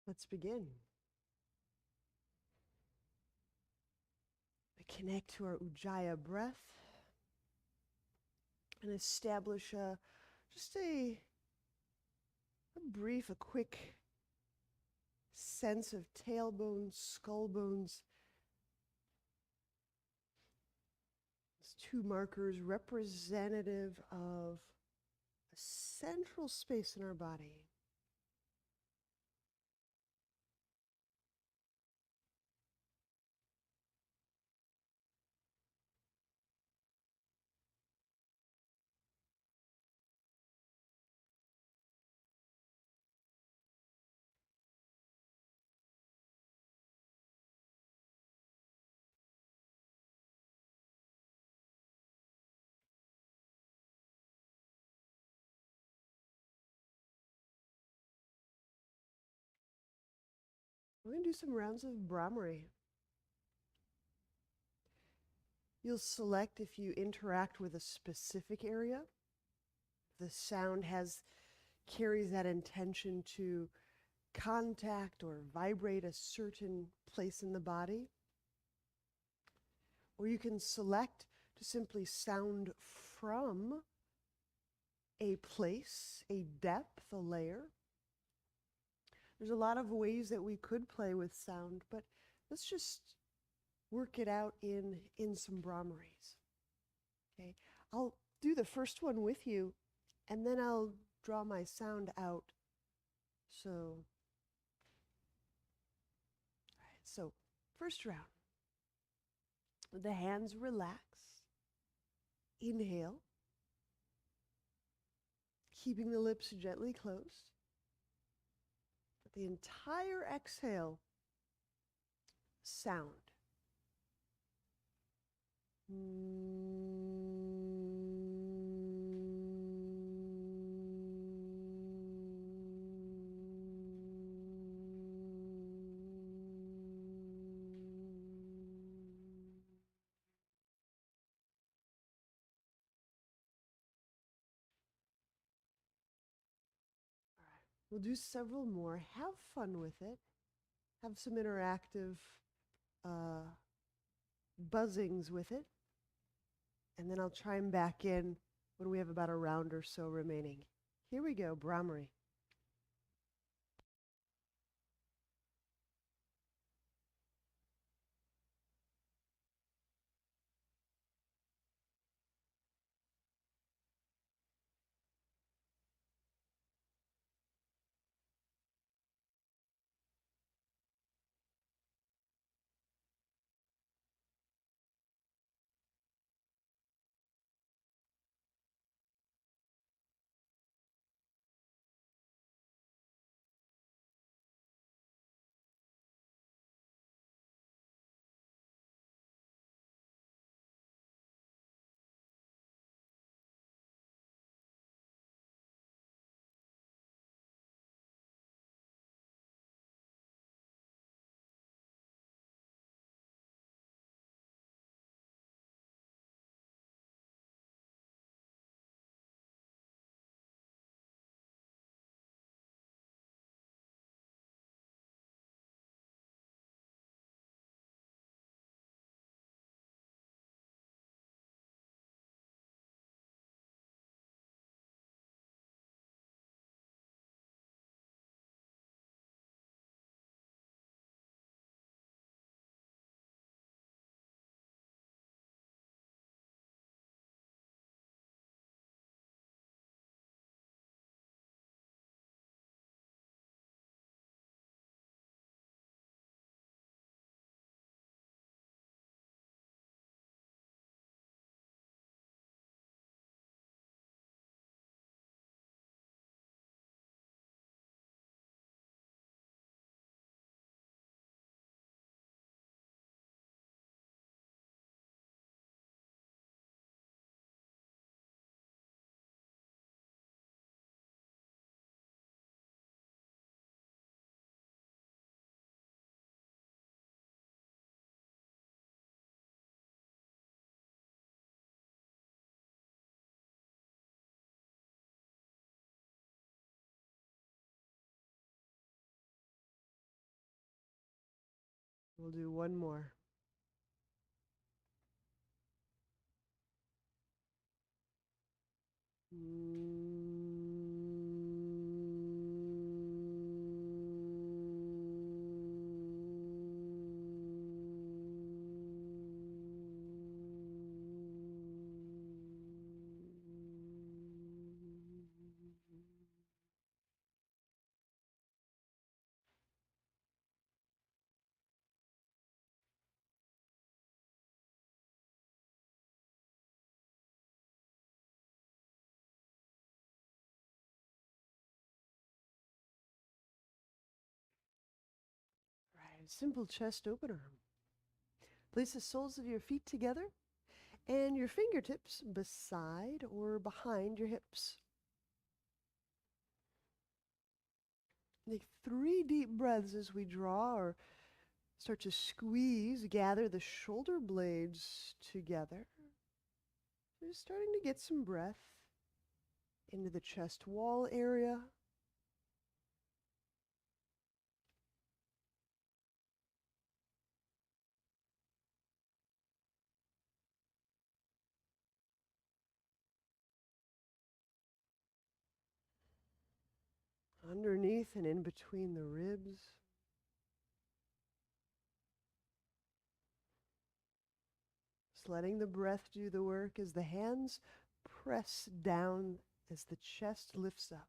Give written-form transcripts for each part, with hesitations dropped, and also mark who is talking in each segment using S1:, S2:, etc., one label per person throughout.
S1: Let's begin. Connect to our Ujjayi breath and establish just a brief, a quick sense of tailbone, skull bones. These two markers representative of a central space in our body. We're going to do some rounds of Brahmari. You'll select if you interact with a specific area. The sound carries that intention to contact or vibrate a certain place in the body. Or you can select to simply sound from a place, a depth, a layer. There's a lot of ways that we could play with sound, but let's just work it out in some Brahmaris. Okay, I'll do the first one with you, and then I'll draw my sound out. So, all right, so first round. The hands relax. Inhale, keeping the lips gently closed. But the entire exhale, sound. We'll do several more. Have fun with it. Have some interactive buzzings with it. And then I'll chime back in when we have about a round or so remaining. Here we go, Brahmari. We'll do one more. Right, simple chest opener. Place the soles of your feet together and your fingertips beside or behind your hips. Take 3 deep breaths as we draw or start to squeeze, gather the shoulder blades together. Just starting to get some breath into the chest wall area. Underneath and in between the ribs. Just letting the breath do the work as the hands press down as the chest lifts up.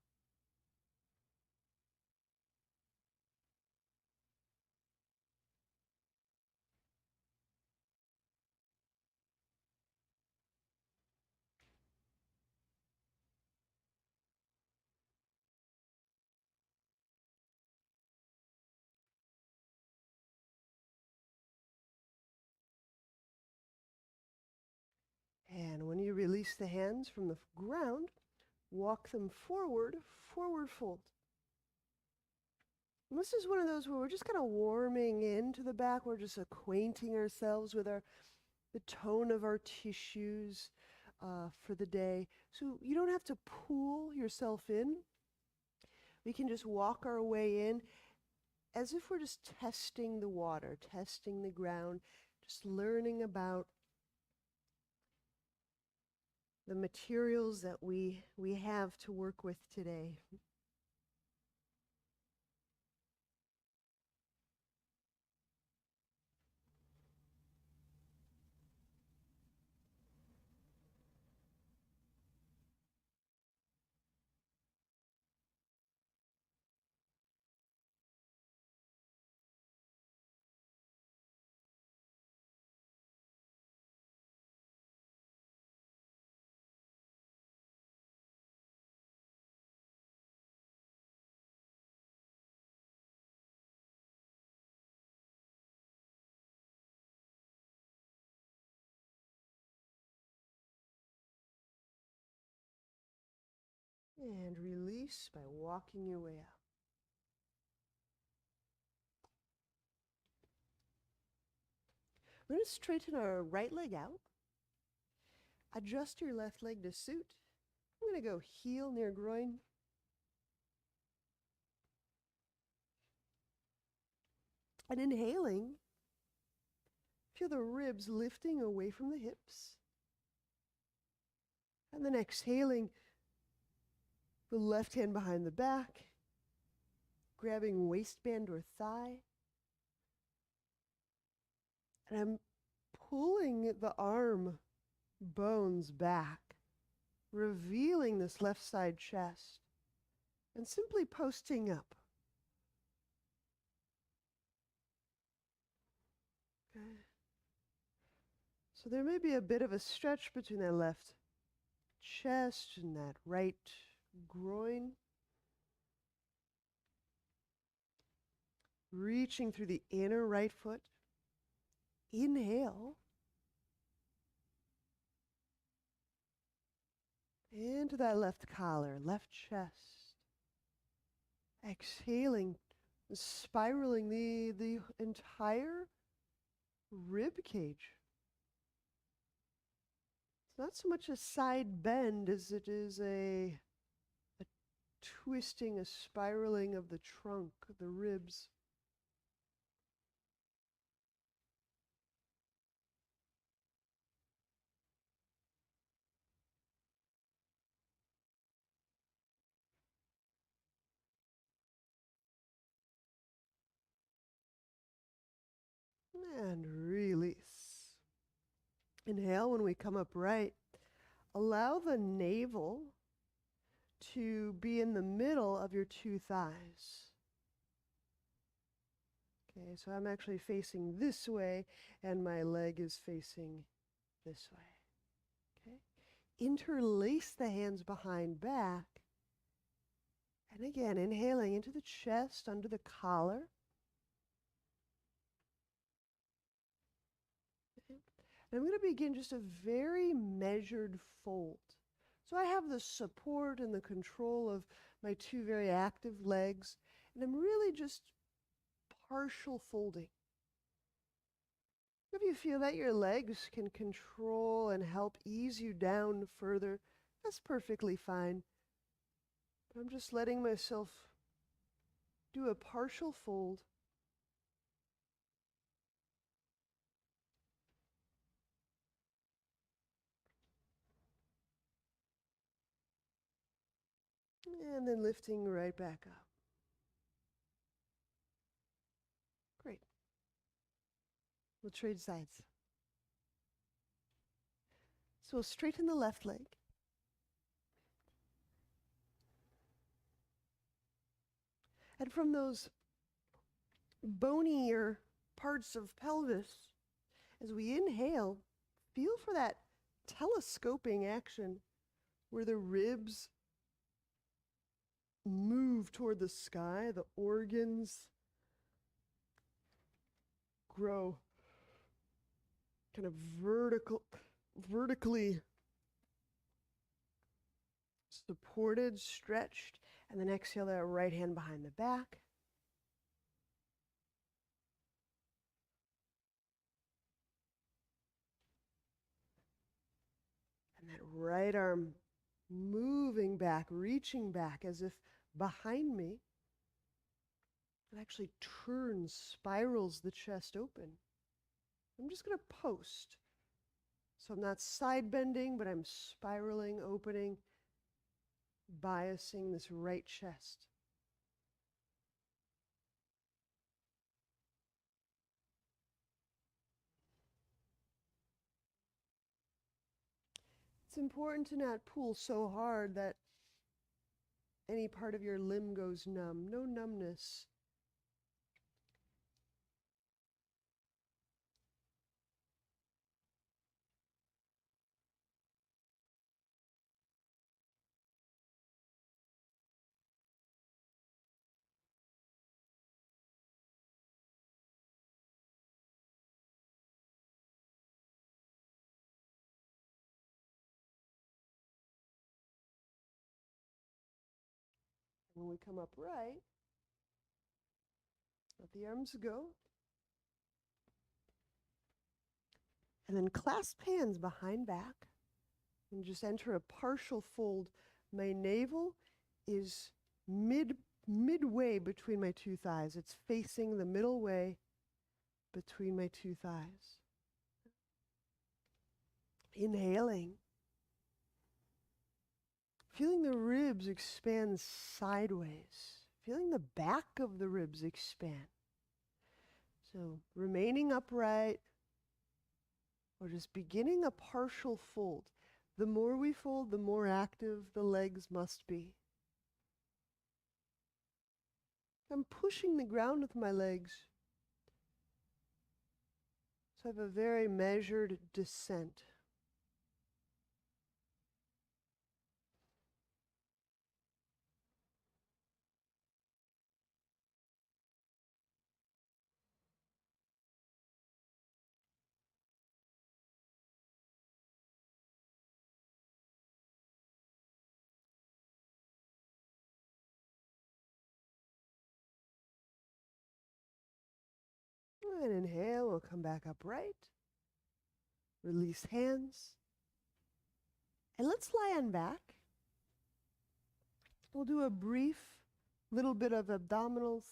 S1: And when you release the hands from the ground, walk them forward, forward fold. And this is one of those where we're just kind of warming into the back. We're just acquainting ourselves with the tone of our tissues for the day. So you don't have to pull yourself in. We can just walk our way in as if we're just testing the water, testing the ground, just learning about the materials that we have to work with today. And release by walking your way out. We're going to straighten our right leg out. Adjust your left leg to suit. I'm going to go heel near groin. And inhaling, feel the ribs lifting away from the hips. And then exhaling, the left hand behind the back, grabbing waistband or thigh. And I'm pulling the arm bones back, revealing this left side chest, and simply posting up. Okay. So there may be a bit of a stretch between that left chest and that right groin. Reaching through the inner right foot. Inhale. Into that left collar, left chest. Exhaling, spiraling the entire rib cage. It's not so much a side bend as it is a twisting, a spiraling of the trunk, the ribs. And release. Inhale when we come upright. Allow the navel to be in the middle of your two thighs. Okay, so I'm actually facing this way and my leg is facing this way. Okay? Interlace the hands behind back. And again, inhaling into the chest, under the collar. Okay. And I'm going to begin just a very measured fold. So I have the support and the control of my two very active legs, and I'm really just partial folding. If you feel that your legs can control and help ease you down further, that's perfectly fine. But I'm just letting myself do a partial fold. And then lifting right back up. Great. We'll trade sides. So we'll straighten the left leg. And from those bonier parts of pelvis, as we inhale, feel for that telescoping action where the ribs move toward the sky, the organs grow kind of vertically supported, stretched, and then exhale that right hand behind the back. And that right arm moving back, reaching back as if behind me. It actually turns, spirals the chest open. I'm just going to post. So I'm not side bending, but I'm spiraling, opening, biasing this right chest. It's important to not pull so hard that any part of your limb goes numb. No numbness. When we come upright, let the arms go. And then clasp hands behind back and just enter a partial fold. My navel is midway between my two thighs. It's facing the middle way between my two thighs. Inhaling. Feeling the ribs expand sideways. Feeling the back of the ribs expand. So remaining upright or just beginning a partial fold. The more we fold, the more active the legs must be. I'm pushing the ground with my legs. So I have a very measured descent. And inhale, we'll come back upright. Release hands. And let's lie on back. We'll do a brief little bit of abdominals.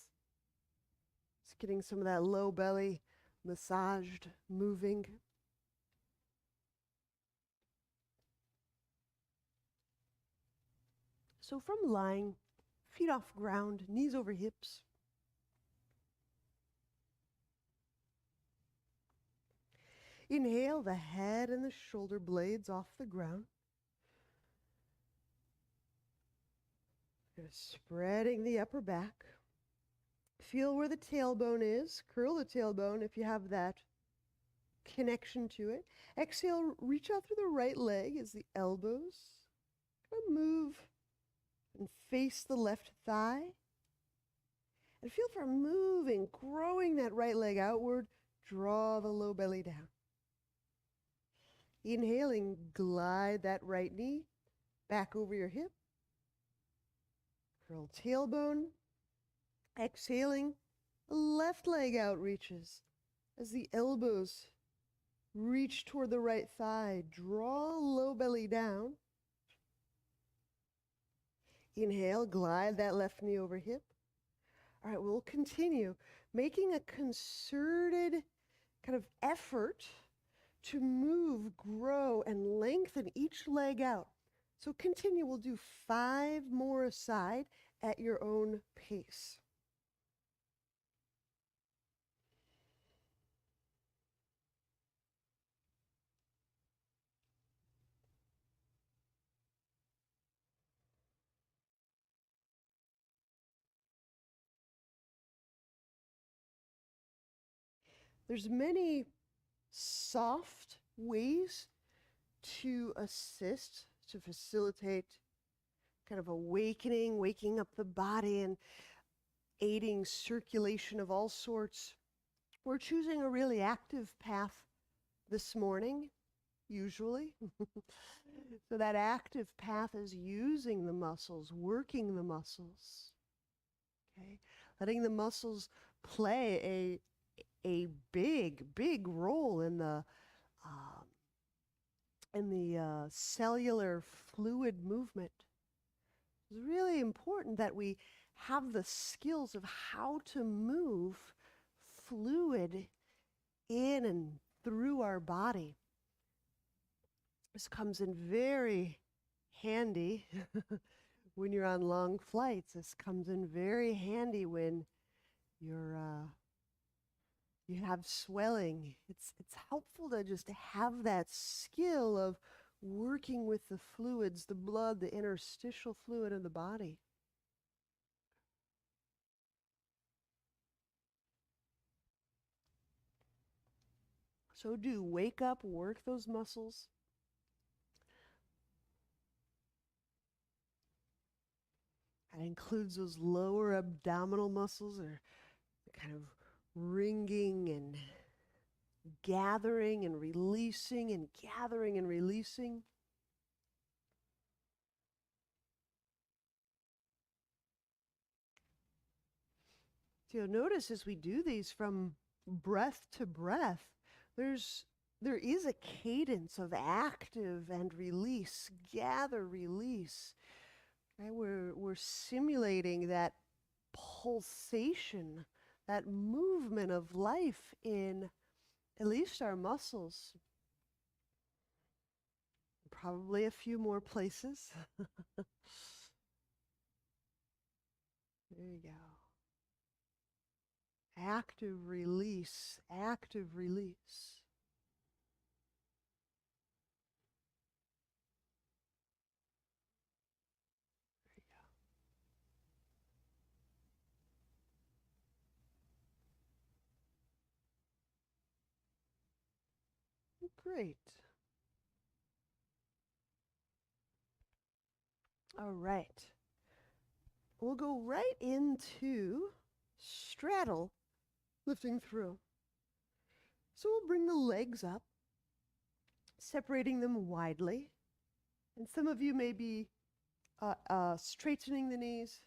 S1: Just getting some of that low belly massaged, moving. So from lying, feet off ground, knees over hips. Inhale the head and the shoulder blades off the ground. Spreading the upper back. Feel where the tailbone is. Curl the tailbone if you have that connection to it. Exhale, reach out through the right leg as the elbows move and face the left thigh. And feel for moving, growing that right leg outward. Draw the low belly down. Inhaling, glide that right knee back over your hip. Curl tailbone. Exhaling, left leg out reaches as the elbows reach toward the right thigh. Draw low belly down. Inhale, glide that left knee over hip. All right, we'll continue making a concerted kind of effort to move, grow, and lengthen each leg out. So continue. We'll do 5 more aside at your own pace. There's many soft ways to assist, to facilitate kind of awakening, waking up the body and aiding circulation of all sorts. We're choosing a really active path this morning, usually. So that active path is using the muscles, working the muscles, okay? Letting the muscles play a big role in the cellular fluid movement. It's really important that we have the skills of how to move fluid in and through our body. This comes in very handy when you're on long flights. This comes in very handy when you have swelling. It's helpful to just have that skill of working with the fluids, the blood, the interstitial fluid of the body. So do wake up, work those muscles. That includes those lower abdominal muscles, or kind of ringing and gathering and releasing and gathering and releasing. So you'll notice as we do these from breath to breath, there is a cadence of active and release, gather, release. Right? We're simulating that pulsation, that movement of life in at least our muscles. Probably a few more places. There you go. Active release, active release. There you go. Great. All right. We'll go right into straddle, lifting through. So we'll bring the legs up, separating them widely. And some of you may be straightening the knees.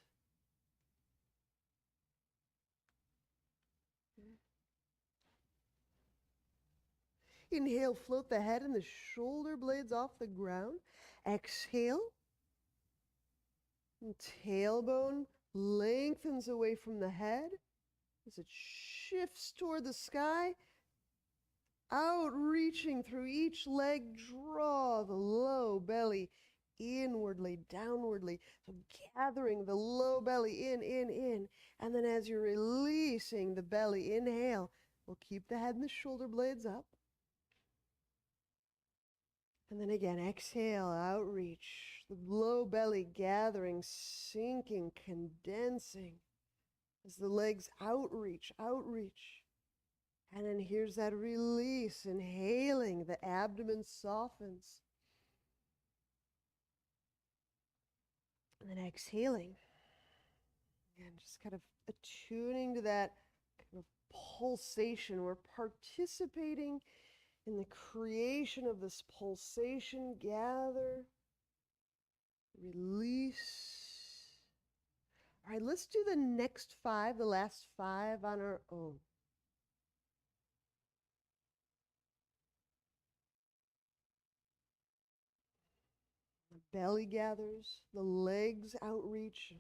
S1: Inhale, float the head and the shoulder blades off the ground. Exhale. And tailbone lengthens away from the head as it shifts toward the sky. Outreaching through each leg, draw the low belly inwardly, downwardly. So gathering the low belly in. And then as you're releasing the belly, inhale. We'll keep the head and the shoulder blades up. And then again, exhale, outreach, the low belly gathering, sinking, condensing as the legs outreach, outreach. And then here's that release, inhaling, the abdomen softens. And then exhaling. And just kind of attuning to that kind of pulsation. We're participating in the creation of this pulsation. Gather, release. All right, let's do the next 5, the last 5 on our own. The belly gathers, the legs outreach.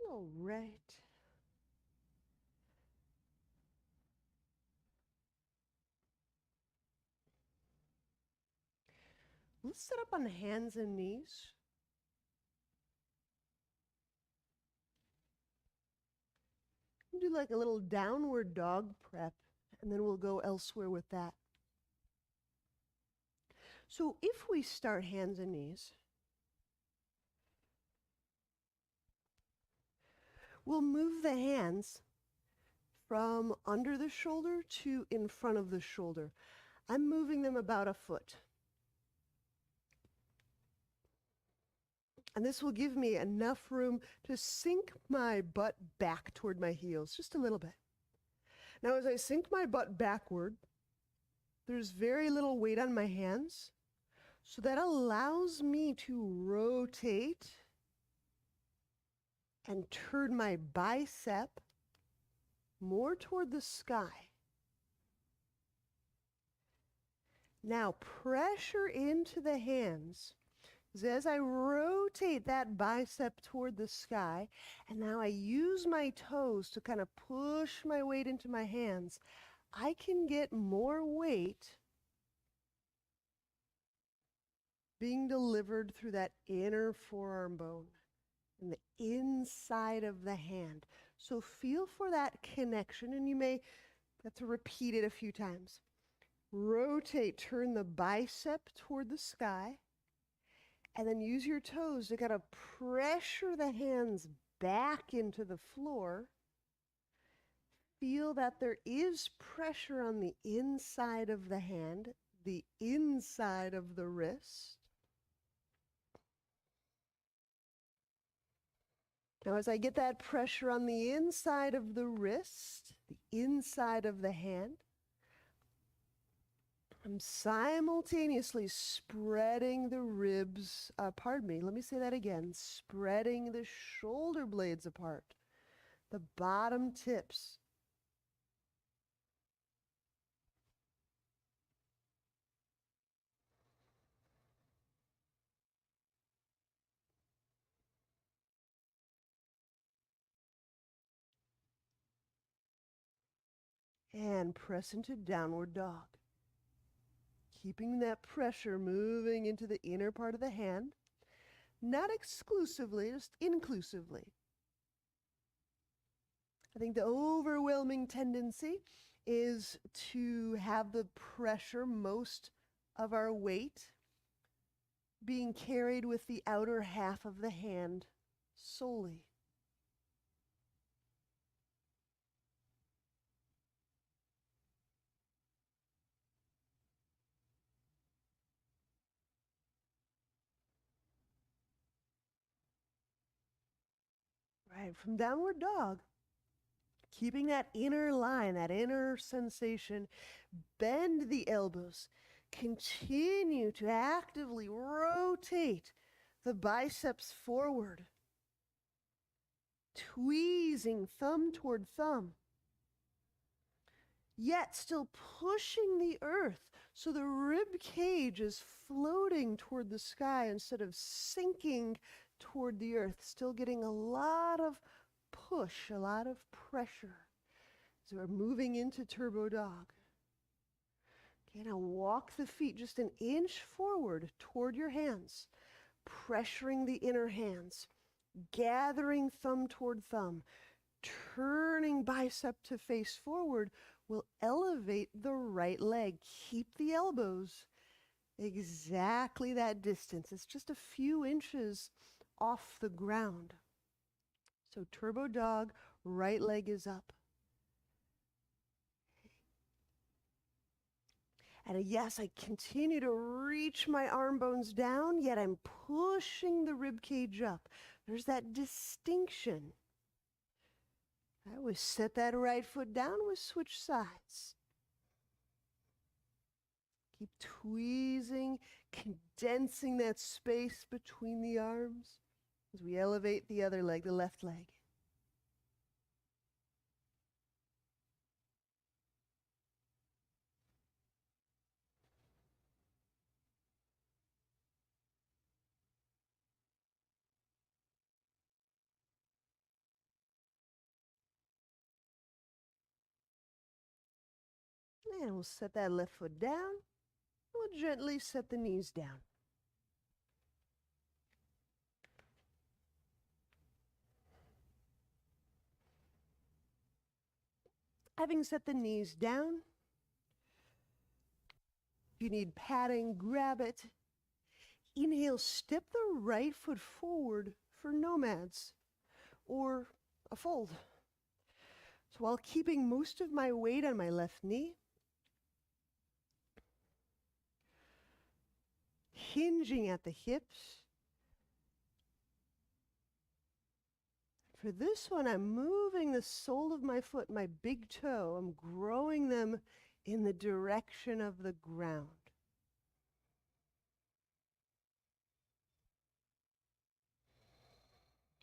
S1: All right. Let's sit up on hands and knees. Do like a little downward dog prep, and then we'll go elsewhere with that. So if we start hands and knees, we'll move the hands from under the shoulder to in front of the shoulder. I'm moving them about a foot. And this will give me enough room to sink my butt back toward my heels, just a little bit. Now, as I sink my butt backward, there's very little weight on my hands, so that allows me to rotate and turn my bicep more toward the sky. Now, pressure into the hands. As I rotate that bicep toward the sky, and now I use my toes to kind of push my weight into my hands, I can get more weight being delivered through that inner forearm bone and the inside of the hand. So feel for that connection, and you may have to repeat it a few times. Rotate, turn the bicep toward the sky, and then use your toes to kind of pressure the hands back into the floor. Feel that there is pressure on the inside of the hand, the inside of the wrist. Now, as I get that pressure on the inside of the wrist, the inside of the hand, I'm simultaneously spreading the ribs, let me say that again, spreading the shoulder blades apart, the bottom tips. And press into downward dog. Keeping that pressure moving into the inner part of the hand. Not exclusively, just inclusively. I think the overwhelming tendency is to have the pressure, most of our weight, being carried with the outer half of the hand solely. Right, from downward dog, keeping that inner line, that inner sensation, bend the elbows. Continue to actively rotate the biceps forward. Tweezing thumb toward thumb. Yet still pushing the earth so the rib cage is floating toward the sky instead of sinking toward the earth. Still getting a lot of push, a lot of pressure. So we're moving into turbo dog. Okay, now walk the feet just an inch forward toward your hands, pressuring the inner hands, gathering thumb toward thumb, turning bicep to face forward will elevate the right leg. Keep the elbows exactly that distance. It's just a few inches off the ground. So turbo dog, right leg is up. And yes, I continue to reach my arm bones down, yet I'm pushing the rib cage up. There's that distinction. I always set that right foot down, we switch sides. Keep tweezing, condensing that space between the arms as we elevate the other leg, the left leg. And we'll set that left foot down. We'll gently set the knees down. Having set the knees down, if you need padding, grab it. Inhale, step the right foot forward for nomads or a fold. So while keeping most of my weight on my left knee, hinging at the hips. For this one, I'm moving the sole of my foot, my big toe. I'm growing them in the direction of the ground.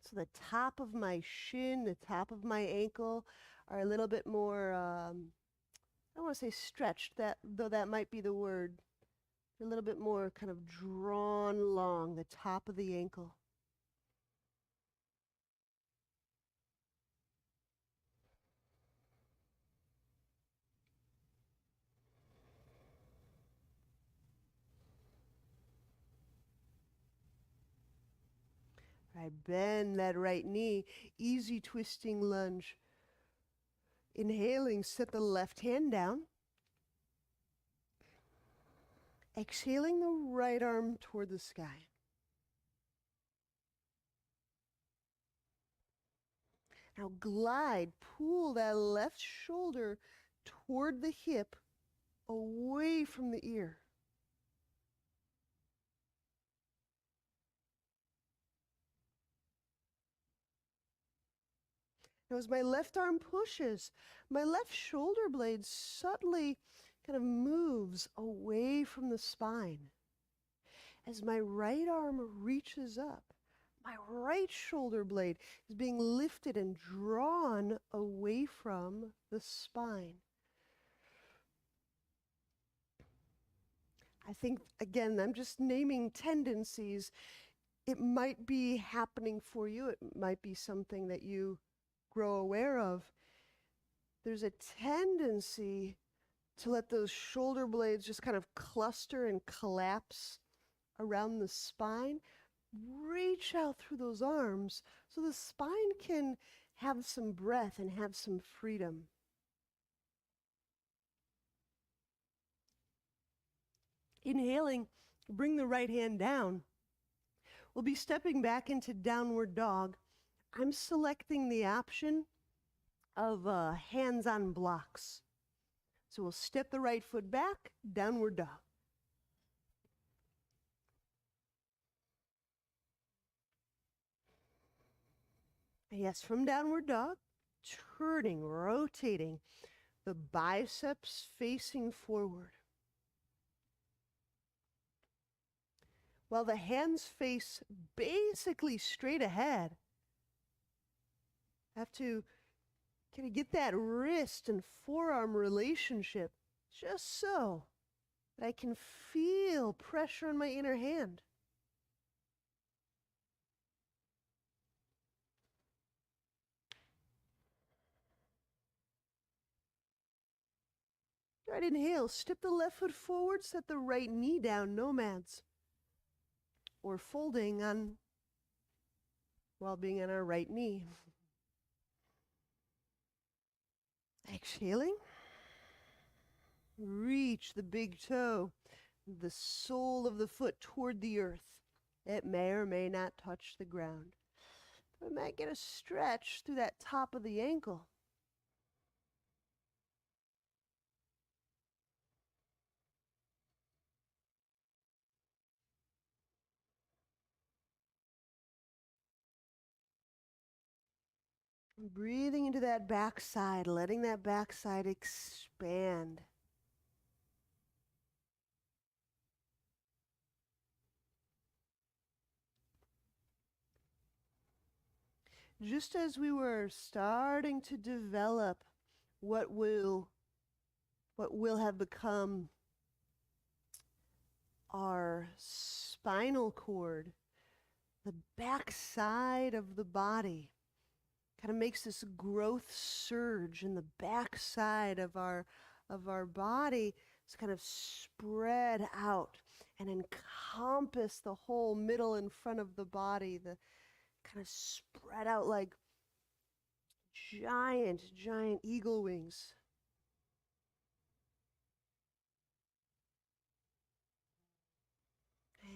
S1: So the top of my shin, the top of my ankle are a little bit more, I don't want to say stretched, though that might be the word. A little bit more kind of drawn along the top of the ankle. Right, bend that right knee, easy twisting lunge. Inhaling, set the left hand down. Exhaling the right arm toward the sky. Now glide, pull that left shoulder toward the hip, away from the ear. Now as my left arm pushes, my left shoulder blade subtly kind of moves away from the spine. As my right arm reaches up, my right shoulder blade is being lifted and drawn away from the spine. I think, again, I'm just naming tendencies. It might be happening for you. It might be something that you grow aware of. there's a tendency to let those shoulder blades just kind of cluster and collapse around the spine. Reach out through those arms so the spine can have some breath and have some freedom. Inhaling, bring the right hand down. We'll be stepping back into downward dog. I'm selecting the option of hands on blocks. So we'll step the right foot back, downward dog. Yes, from downward dog, turning, rotating, the biceps facing forward. While the hands face basically straight ahead, I have to kind of get that wrist and forearm relationship just so that I can feel pressure on my inner hand. All right, inhale, step the left foot forward, set the right knee down, nomads. Or folding on while being on our right knee. Exhaling. Reach the big toe, the sole of the foot toward the earth. It may or may not touch the ground. We might get a stretch through that top of the ankle. Breathing into that backside, letting that backside expand. Just as we were starting to develop what will have become our spinal cord, the backside of the body kind of makes this growth surge in the backside of our body. It's kind of spread out and encompass the whole middle and front of the body, the kind of spread out like giant eagle wings.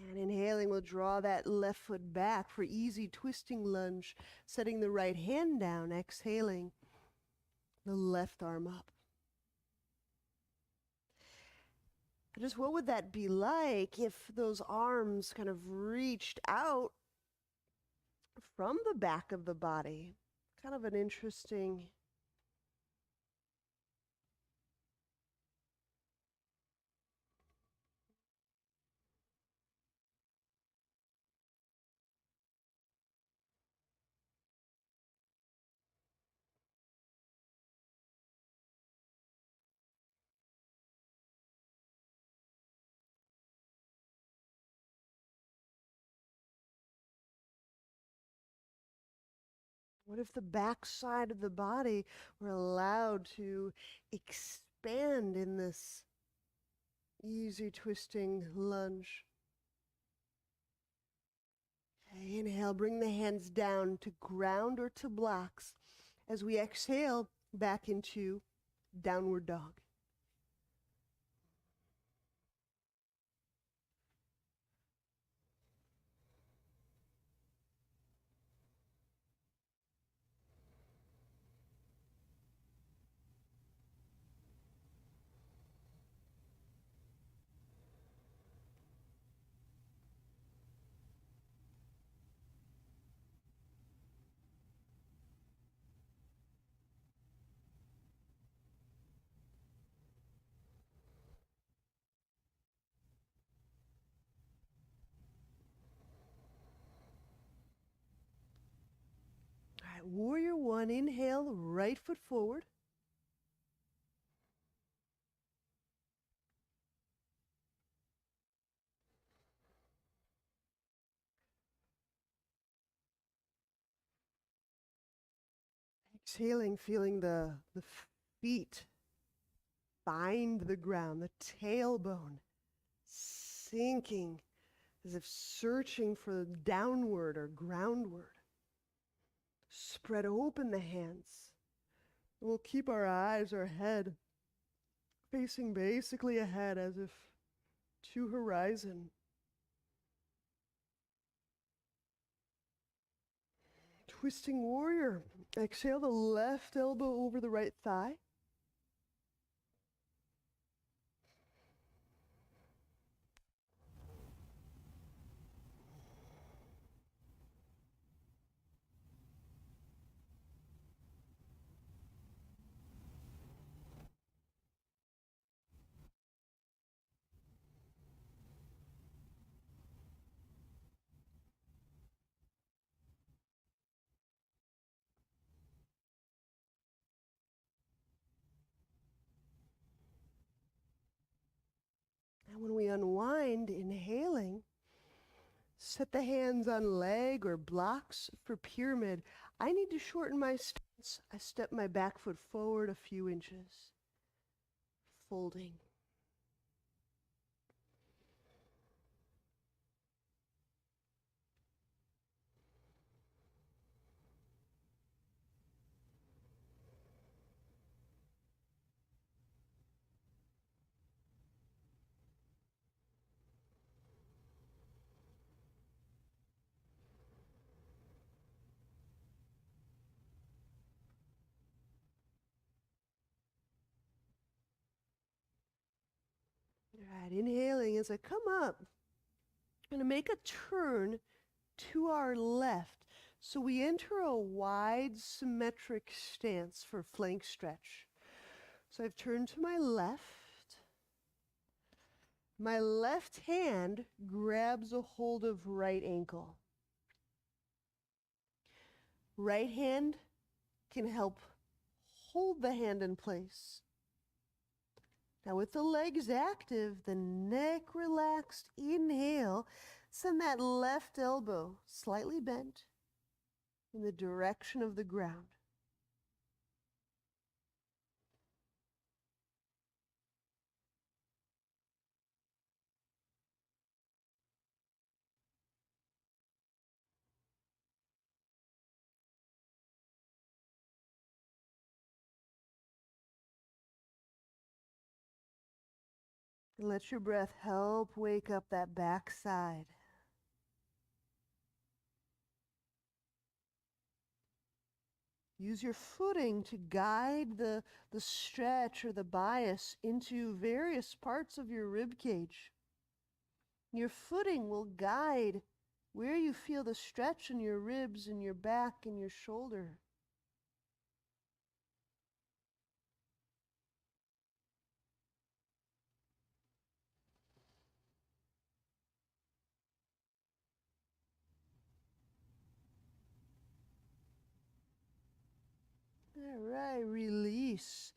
S1: And inhaling, we'll draw that left foot back for easy twisting lunge, setting the right hand down, exhaling, the left arm up. Just what would that be like if those arms kind of reached out from the back of the body? Kind of an interesting what if the backside of the body were allowed to expand in this easy twisting lunge? Okay, inhale, bring the hands down to ground or to blocks. As we exhale, back into downward dog. All right, warrior one, inhale, right foot forward. Exhaling, feeling the feet find the ground, the tailbone sinking as if searching for downward or groundward. Spread open the hands. We'll keep our eyes, our head facing basically ahead as if to horizon. Twisting warrior. Exhale the left elbow over the right thigh. And when we unwind, inhaling, set the hands on leg or blocks for pyramid. I need to shorten my stance. I step my back foot forward a few inches, folding. All right, inhaling as I come up. I'm going to make a turn to our left. So we enter a wide symmetric stance for flank stretch. So I've turned to my left. My left hand grabs a hold of right ankle. Right hand can help hold the hand in place. Now with the legs active, the neck relaxed, inhale, send that left elbow slightly bent in the direction of the ground. And let your breath help wake up that backside. Use your footing to guide the stretch or the bias into various parts of your rib cage. Your footing will guide where you feel the stretch in your ribs and your back and your shoulder. All right, release.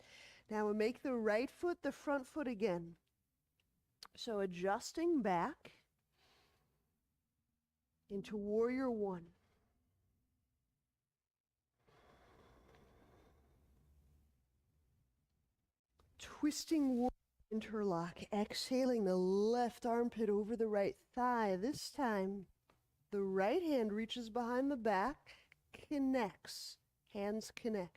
S1: Now we'll make the right foot the front foot again. So adjusting back into warrior one. Twisting warrior interlock. Exhaling the left armpit over the right thigh. This time, the right hand reaches behind the back, connects. Hands connect.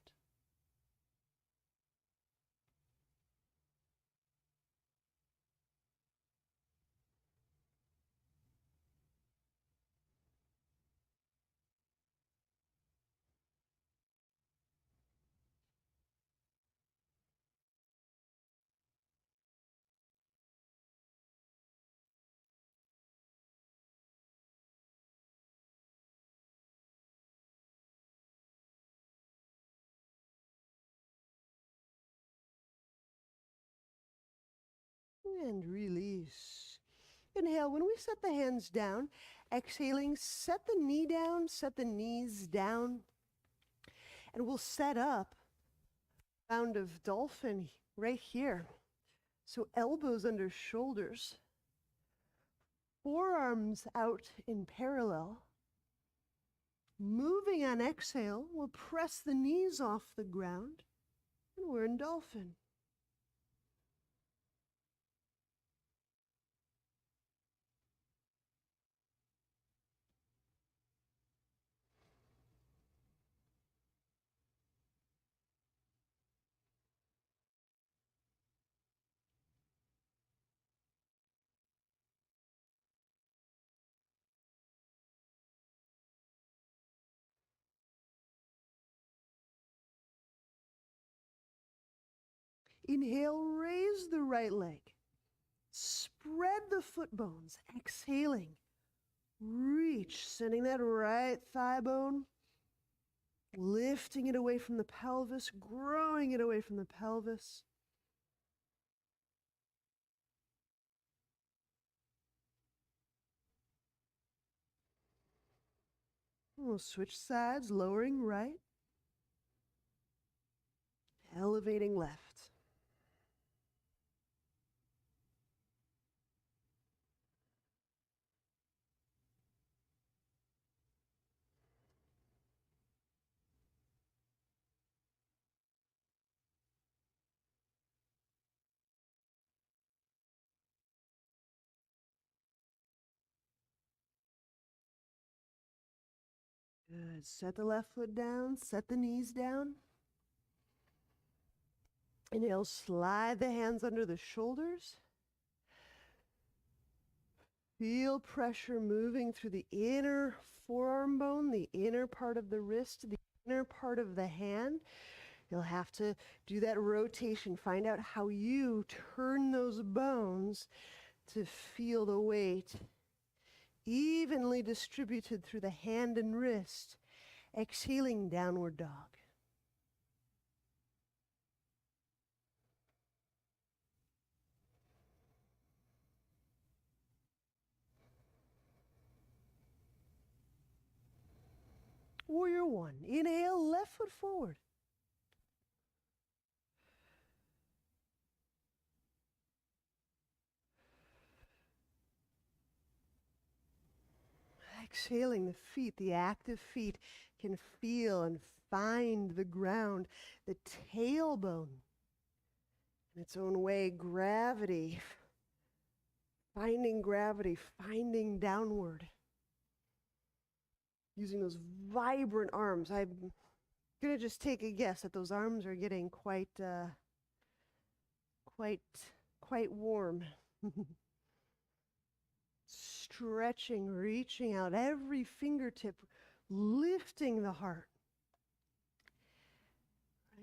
S1: And release. Inhale. When we set the hands down, exhaling, set the knee down, set the knees down. And we'll set up a round of dolphin right here. So elbows under shoulders. Forearms out in parallel. Moving on exhale, we'll press the knees off the ground. And we're in dolphin. Inhale, raise the right leg. Spread the foot bones. Exhaling, reach, sending that right thigh bone, lifting it away from the pelvis, growing it away from the pelvis. We'll switch sides, lowering right, elevating left. Good. Set the left foot down, set the knees down. Inhale, slide the hands under the shoulders. Feel pressure moving through the inner forearm bone, the inner part of the wrist, the inner part of the hand. You'll have to do that rotation. Find out how you turn those bones to feel the weight evenly distributed through the hand and wrist. Exhaling, downward dog. Warrior one. Inhale, left foot forward. Exhaling, the feet, the active feet can feel and find the ground, the tailbone. In its own way, gravity, finding downward. Using those vibrant arms. I'm going to just take a guess that those arms are getting quite warm. Stretching, reaching out, every fingertip lifting the heart.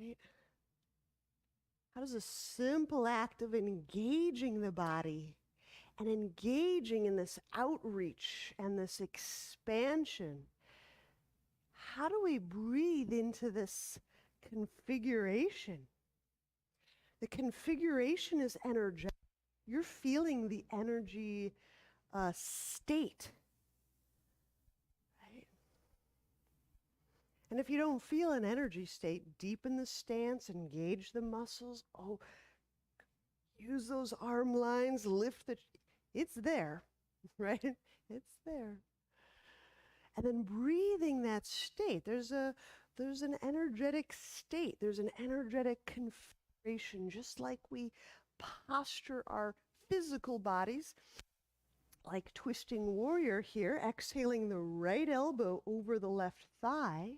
S1: Right? How does a simple act of engaging the body and engaging in this outreach and this expansion, how do we breathe into this configuration? The configuration is energetic. You're feeling the energy state. Right? And if you don't feel an energy state, deepen the stance, engage the muscles. Oh, use those arm lines, lift the, it's there, right? It's there. And then breathing that state. There's an energetic state. There's an energetic configuration, just like we posture our physical bodies, like twisting warrior here, exhaling the right elbow over the left thigh.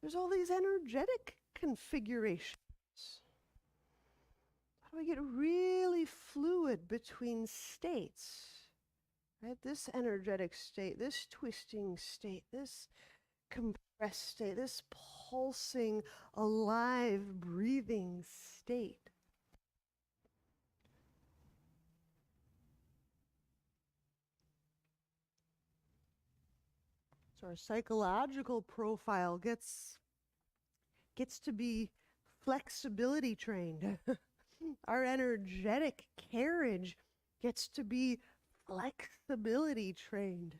S1: There's all these energetic configurations. How do we get really fluid between states? Right? This energetic state, this twisting state, this compressed state, this pulsing, alive, breathing state. So our psychological profile gets to be flexibility trained. Our energetic carriage gets to be flexibility trained.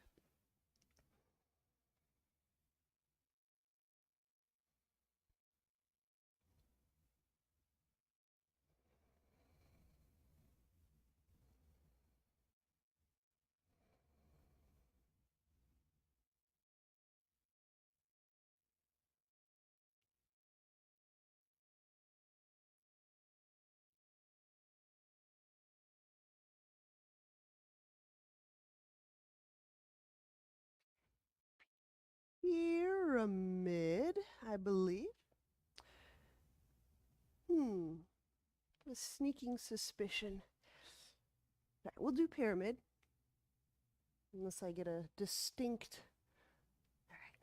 S1: pyramid, I believe. A sneaking suspicion. All right, we'll do pyramid. Unless I get a distinct. All right.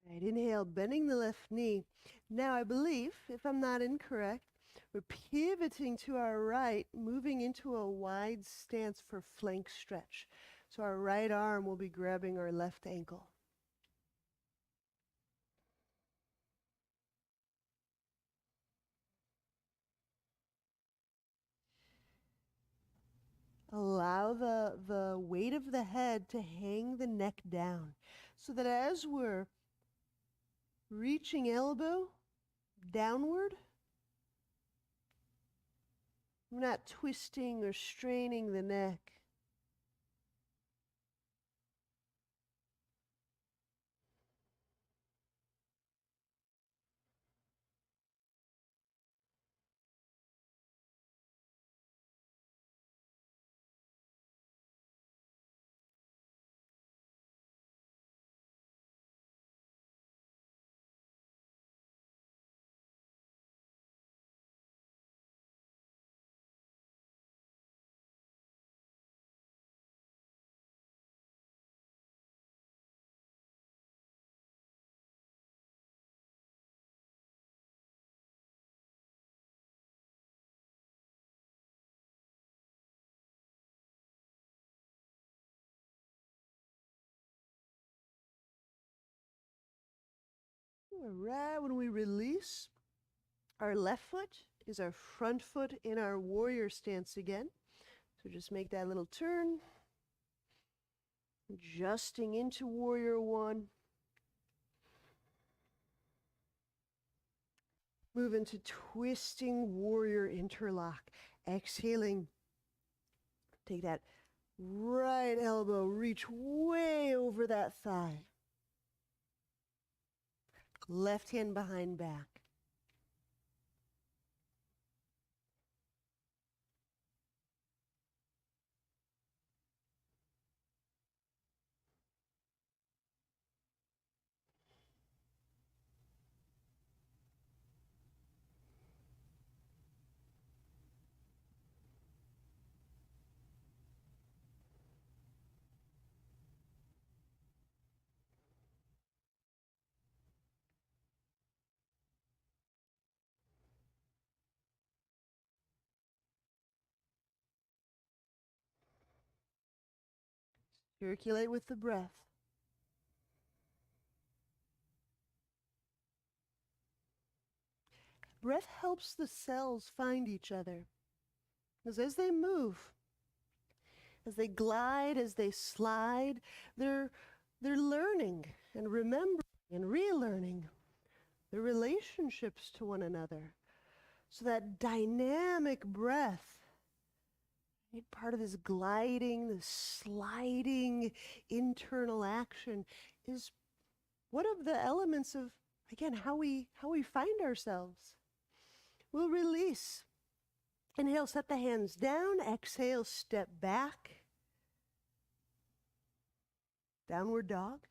S1: All right, inhale, bending the left knee. Now I believe, if I'm not incorrect, we're pivoting to our right, moving into a wide stance for flank stretch. So our right arm will be grabbing our left ankle. Allow the weight of the head to hang the neck down so that as we're reaching elbow downward, we're not twisting or straining the neck. All right, when we release, our left foot is our front foot in our warrior stance again. So just make that little turn, adjusting into warrior one. Move into twisting warrior interlock. Exhaling, take that right elbow, reach way over that thigh. Left hand behind back. Circulate with the breath. Breath helps the cells find each other. Because as they move, as they glide, as they slide, they're learning and remembering and relearning the relationships to one another. So that dynamic breath, part of this gliding, this sliding internal action is one of the elements of, again, how we find ourselves. We'll release. Inhale, set the hands down. Exhale, step back. Downward dog.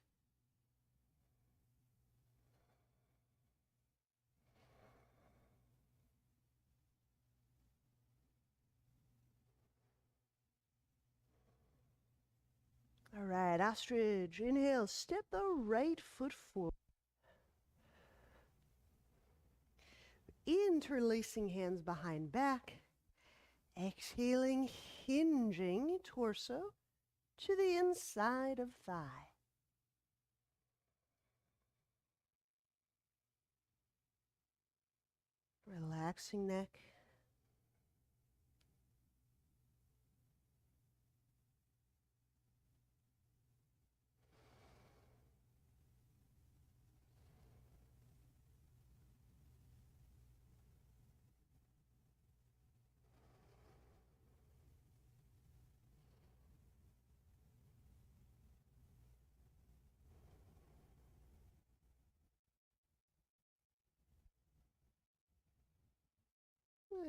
S1: All right, ostrich. Inhale, step the right foot forward. Interlacing hands behind back. Exhaling, hinging torso to the inside of thigh. Relaxing neck.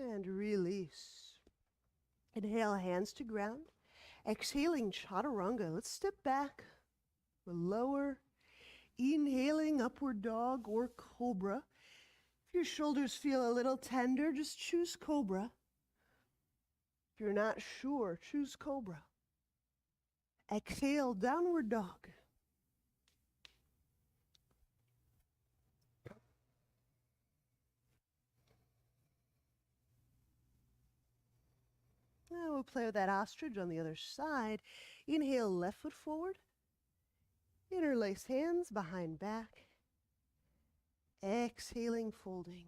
S1: And release. Inhale, hands to ground. Exhaling, chaturanga. Let's step back. We'll lower. Inhaling, upward dog or cobra. If your shoulders feel a little tender, just choose cobra. If you're not sure, choose cobra. Exhale, downward dog. Now we'll play with that ostrich on the other side. Inhale, left foot forward. Interlace hands behind back. Exhaling, folding.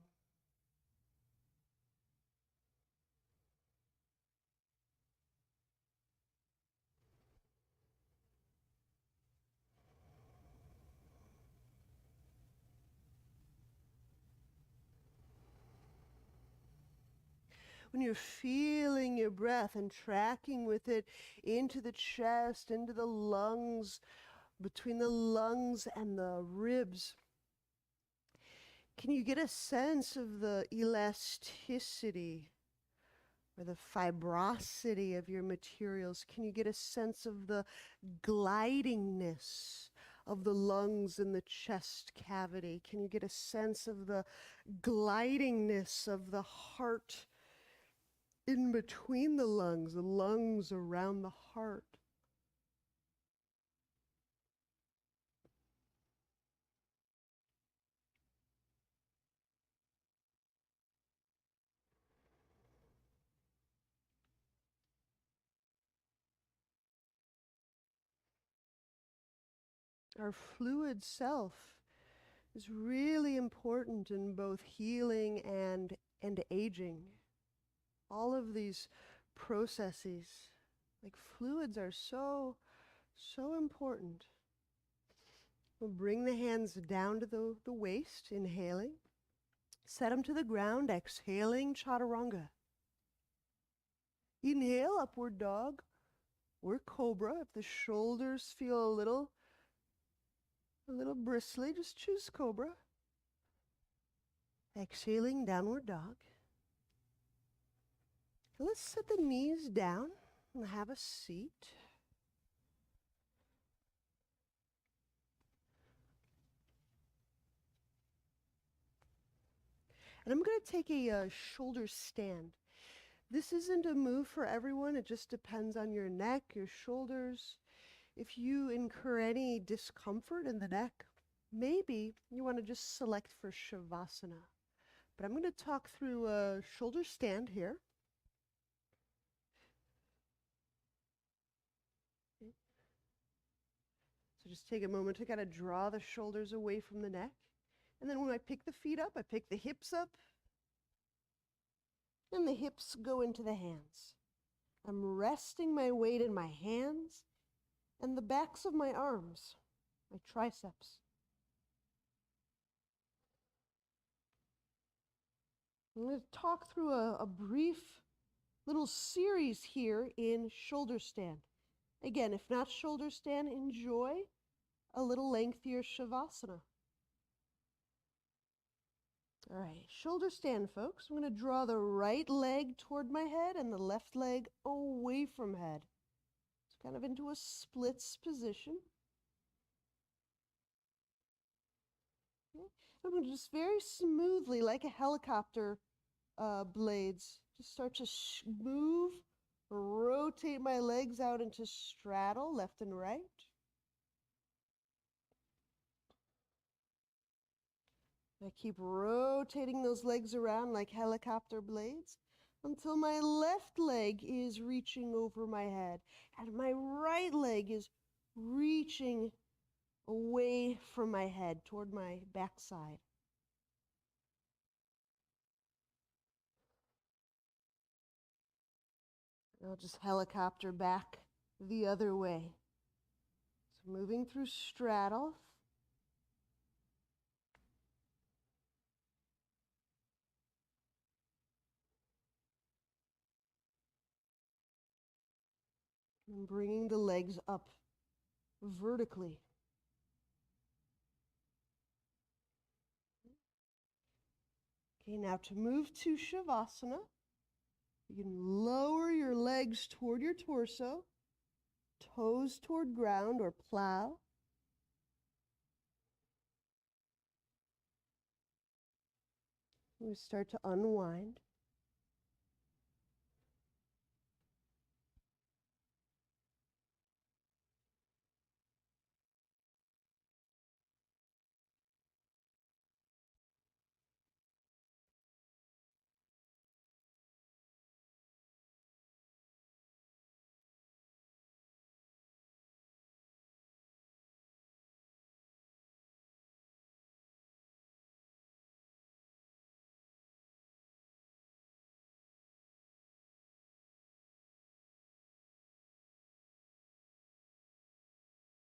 S1: When you're feeling your breath and tracking with it into the chest, into the lungs, between the lungs and the ribs, can you get a sense of the elasticity or the fibrosity of your materials? Can you get a sense of the glidingness of the lungs and the chest cavity? Can you get a sense of the glidingness of the heart in between the lungs around the heart? Our fluid self is really important in both healing and aging. All of these processes, like fluids, are so important. We'll bring the hands down to the waist, inhaling. Set them to the ground, exhaling, chaturanga. Inhale, upward dog or cobra. If the shoulders feel a little bristly, just choose cobra. Exhaling, downward dog. Let's set the knees down and have a seat. And I'm going to take a shoulder stand. This isn't a move for everyone. It just depends on your neck, your shoulders. If you incur any discomfort in the neck, maybe you want to just select for Shavasana. But I'm going to talk through a shoulder stand here. Okay. So just take a moment to kind of draw the shoulders away from the neck. And then when I pick the feet up, I pick the hips up. And the hips go into the hands. I'm resting my weight in my hands and the backs of my arms, my triceps. I'm going to talk through a brief little series here in shoulder stand. Again, if not shoulder stand, enjoy a little lengthier Shavasana. All right, shoulder stand, folks. I'm going to draw the right leg toward my head and the left leg away from head. It's kind of into a splits position. Okay. I'm going to just very smoothly, like a helicopter blades, just start to move, rotate my legs out into straddle, left and right. I keep rotating those legs around like helicopter blades until my left leg is reaching over my head and my right leg is reaching away from my head toward my backside. I'll just helicopter back the other way. So moving through straddle. And bringing the legs up vertically. Okay, now to move to Shavasana, You can lower your legs toward your torso, toes toward ground or plow. We start to unwind.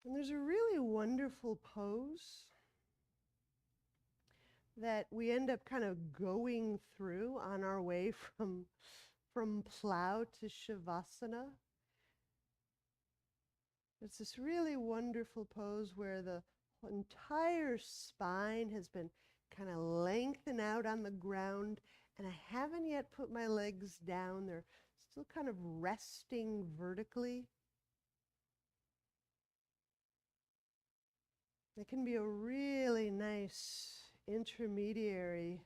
S1: And there's a really wonderful pose that we end up kind of going through on our way from plow to Shavasana. It's this really wonderful pose where the entire spine has been kind of lengthened out on the ground, and I haven't yet put my legs down. They're still kind of resting vertically. It can be a really nice intermediary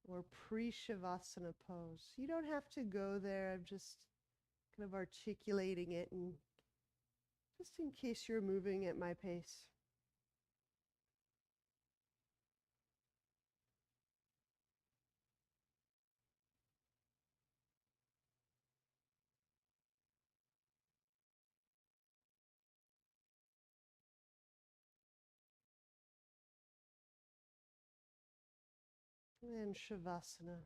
S1: or pre-Shavasana pose. You don't have to go there. I'm just kind of articulating it, and just in case you're moving at my pace. And Shavasana.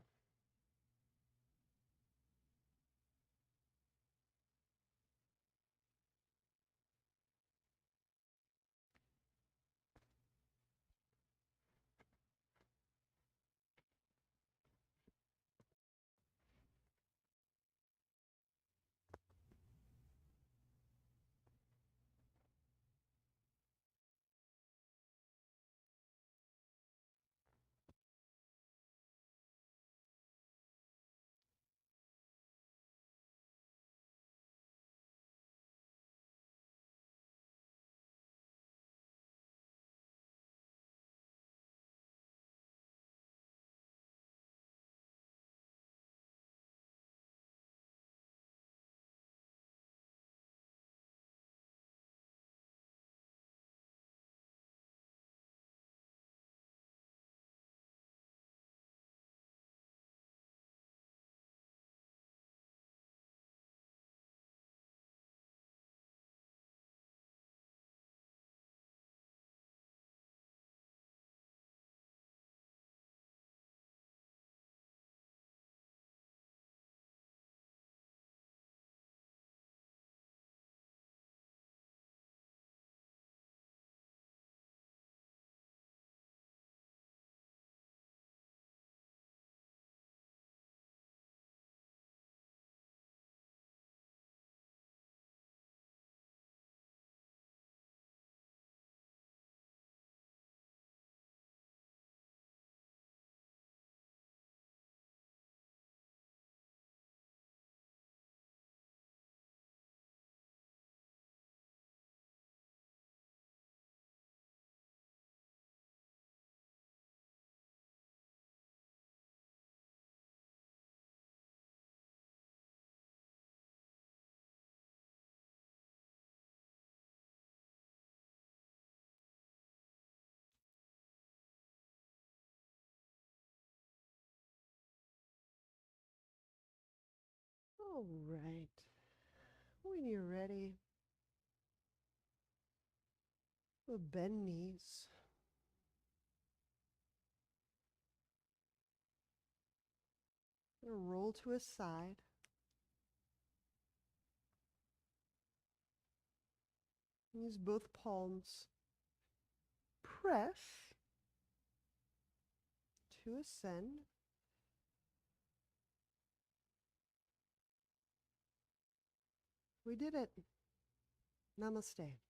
S1: All right. When you're ready, we'll bend knees. Gonna roll to a side. Use both palms. Press to ascend. We did it. Namaste.